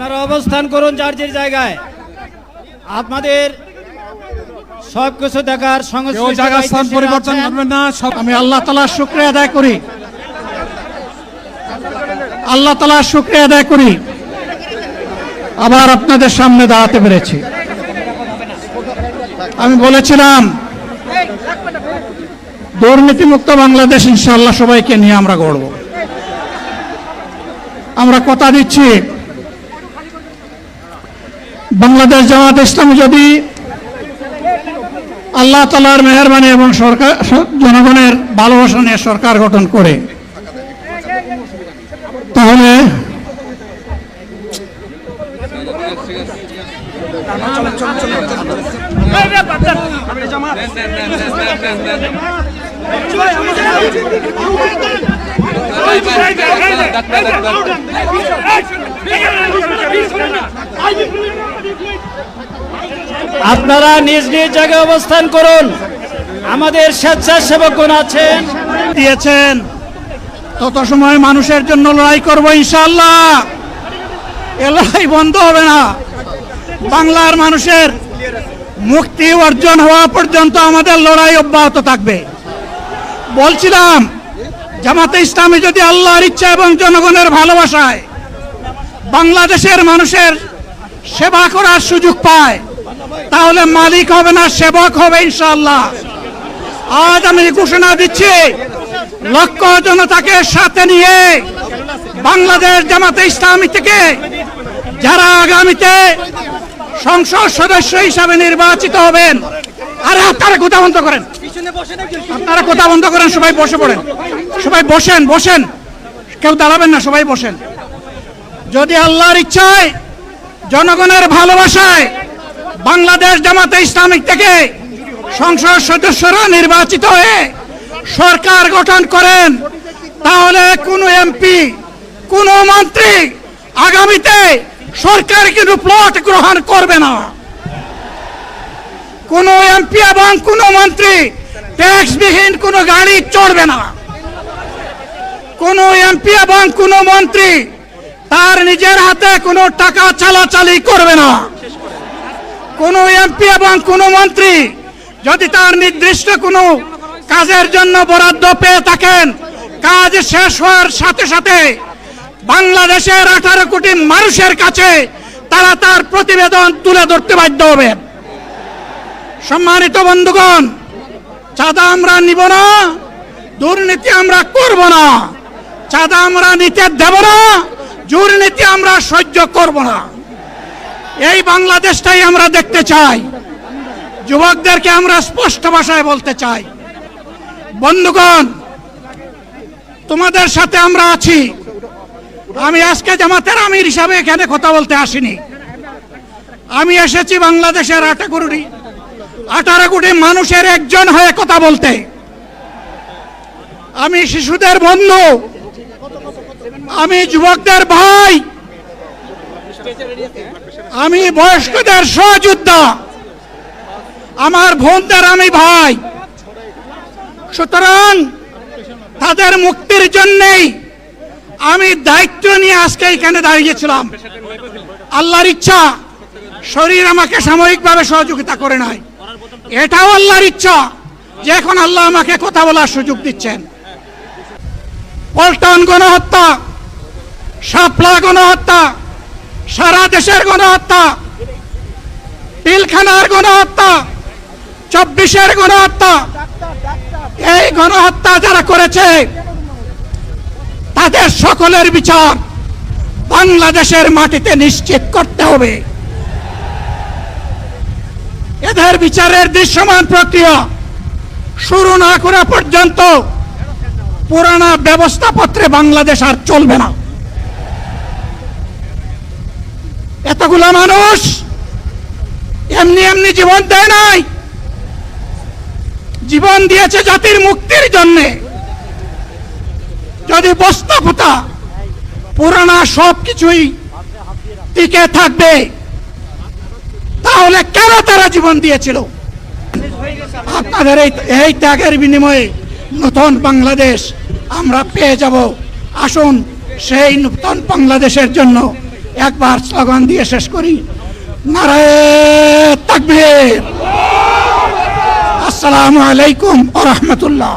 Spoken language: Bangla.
আপনারা অবস্থান করুন যার যার জায়গায়। আপনাদের সবকিছু দেখার জায়গা স্থান পরিবর্তন করবেন না। আমি আল্লাহ তাআলার শুকরিয়া আদায় করি, আল্লাহ তাআলার শুকরিয়া আদায় করি আবার আপনাদের সামনে দাঁড়াতে পেরেছি। আমি বলেছিলাম দুর্নীতিমুক্ত বাংলাদেশ ইনশাআল্লাহ সবাইকে নিয়ে আমরা গড়ব। আমরা কথা দিচ্ছি বাংলাদেশ জামাত ইসলামী যদি আল্লাহ তাআলার মেহেরবানি এবং সরকার জনগণের ভালোবাসা নিয়ে সরকার গঠন করে, তাহলে আপনারা নিজ নিজ জায়গায় অবস্থান করুন। আমাদের স্বেচ্ছাসেবকগণ আছেন, দিয়েছেন তত সময় মানুষের জন্য লড়াই করব ইনশাআল্লাহ। এ লড়াই বন্ধ হবে না। বাংলার মানুষের মুক্তি অর্জন হওয়া পর্যন্ত আমাদের লড়াই অব্যাহত থাকবে। বলছিলাম জামাতে ইসলামী যদি আল্লাহর ইচ্ছা এবং জনগণের ভালোবাসায় বাংলাদেশের মানুষের সেবা করার সুযোগ পায়, তাহলে মালিক হবে না, সেবক হবে ইনশাআল্লাহ। আজ আমি ঘোষণা দিচ্ছি, লক্ষ জনতাকে সাথে নিয়ে বাংলাদেশ জামাতে ইসলামী থেকে যারা আগামীতে সংসদ সদস্য হিসাবে নির্বাচিত হবেন, আরে আপনারা কথা বন্ধ করেন, আপনারা কথা বন্ধ করেন, সবাই বসে পড়েন, সবাই বসেন, বসেন, কেউ দাঁড়াবেন না, সবাই বসেন। যদি আল্লাহর ইচ্ছায় জনগণের ভালোবাসায় বাংলাদেশ জামাতে ইসলামী থেকে সংসদ সদস্যরা নির্বাচিত হয়ে সরকার গঠন করেন, তাহলে কোনো এমপি, কোনো মন্ত্রী আগামীতে সরকার কিন্তু প্লট গ্রহণ করবে না। কোনো এমপি এবং কোনো মন্ত্রী ট্যাক্সবিহীন কোনো গাড়ি চড়বে না। কোনো এমপি এবং কোনো মন্ত্রী তার নিজের হাতে কোনো টাকা চালাচালি করবে না। কোনো এমপি এবং কোনো মন্ত্রী যদি তার নির্দিষ্ট কোনো কাজের জন্য বরাদ্দ পেয়ে থাকেন, কাজ শেষ হওয়ার সাথে সাথে বাংলাদেশের 18 কোটি মানুষের কাছে তারা তার প্রতিবেদন তুলে ধরতে বাধ্য হবেন। সম্মানিত বন্ধুগণ, চাঁদা আমরা নিব না, দুর্নীতি আমরা করব না, চাঁদা আমরা নিতে দেব না, দুর্নীতি আমরা সহ্য করব না। এই বাংলাদেশটাই আমরা দেখতে চাই। যুবকদেরকে আমরা স্পষ্ট ভাষায় বলতে চাই, বন্ধুগণ, তোমাদের সাথে আমরা আছি। আমি আজকে জামাতের আমির হিসাবে এখানে কথা বলতে আসিনি। আমি এসেছি বাংলাদেশের 18 কোটি মানুষের একজন হয়ে কথা বলতে। আমি শিশুদের বন্ধু, আমি যুবকদের ভাই, আমি বয়স্কদের সহযোদ্ধা, আমার বোনদের আমি ভাই। সুতরাং তাদের মুক্তির জন্যই আমি দায়িত্ব নিয়ে আজকে এখানে দাঁড়িয়েছিলাম। আল্লাহর ইচ্ছা শরীর আমাকে সাময়িকভাবে সহযোগিতা করে নাই, এটাও আল্লাহর ইচ্ছা যে এখন আল্লাহ আমাকে কথা বলার সুযোগ দিচ্ছেন। পল্টন গণহত্যা, শাপলা গণহত্যা, সারা দেশের গণহত্যা, পিলখানার গণহত্যা, 24-এর গণহত্যা, এই গণহত্যা যারা করেছে তাদের সকলের বিচার বাংলাদেশের মাটিতে নিশ্চিত করতে হবে। এদের বিচারের দৃশ্যমান প্রক্রিয়া শুরু না করা পর্যন্ত পুরানা ব্যবস্থাপত্রে বাংলাদেশ আর চলবে না। এতগুলো মানুষ এমনি এমনি জীবন দেয় নাই, জীবন দিয়েছে জাতির মুক্তির জন্যে। যদি বস্তাপোতা পুরানা সবকিছুই টিকে থাকবে, তাহলে কেন তারা জীবন দিয়েছিল? আপনাদের এই ত্যাগের বিনিময়ে নতুন বাংলাদেশ আমরা পেয়ে যাব। আসুন সেই নতুন বাংলাদেশের জন্য একবার স্লোগান দিয়ে শেষ করি, নারায়ে তাকবীর। আসসালামু আলাইকুম ওয়া রাহমাতুল্লাহ।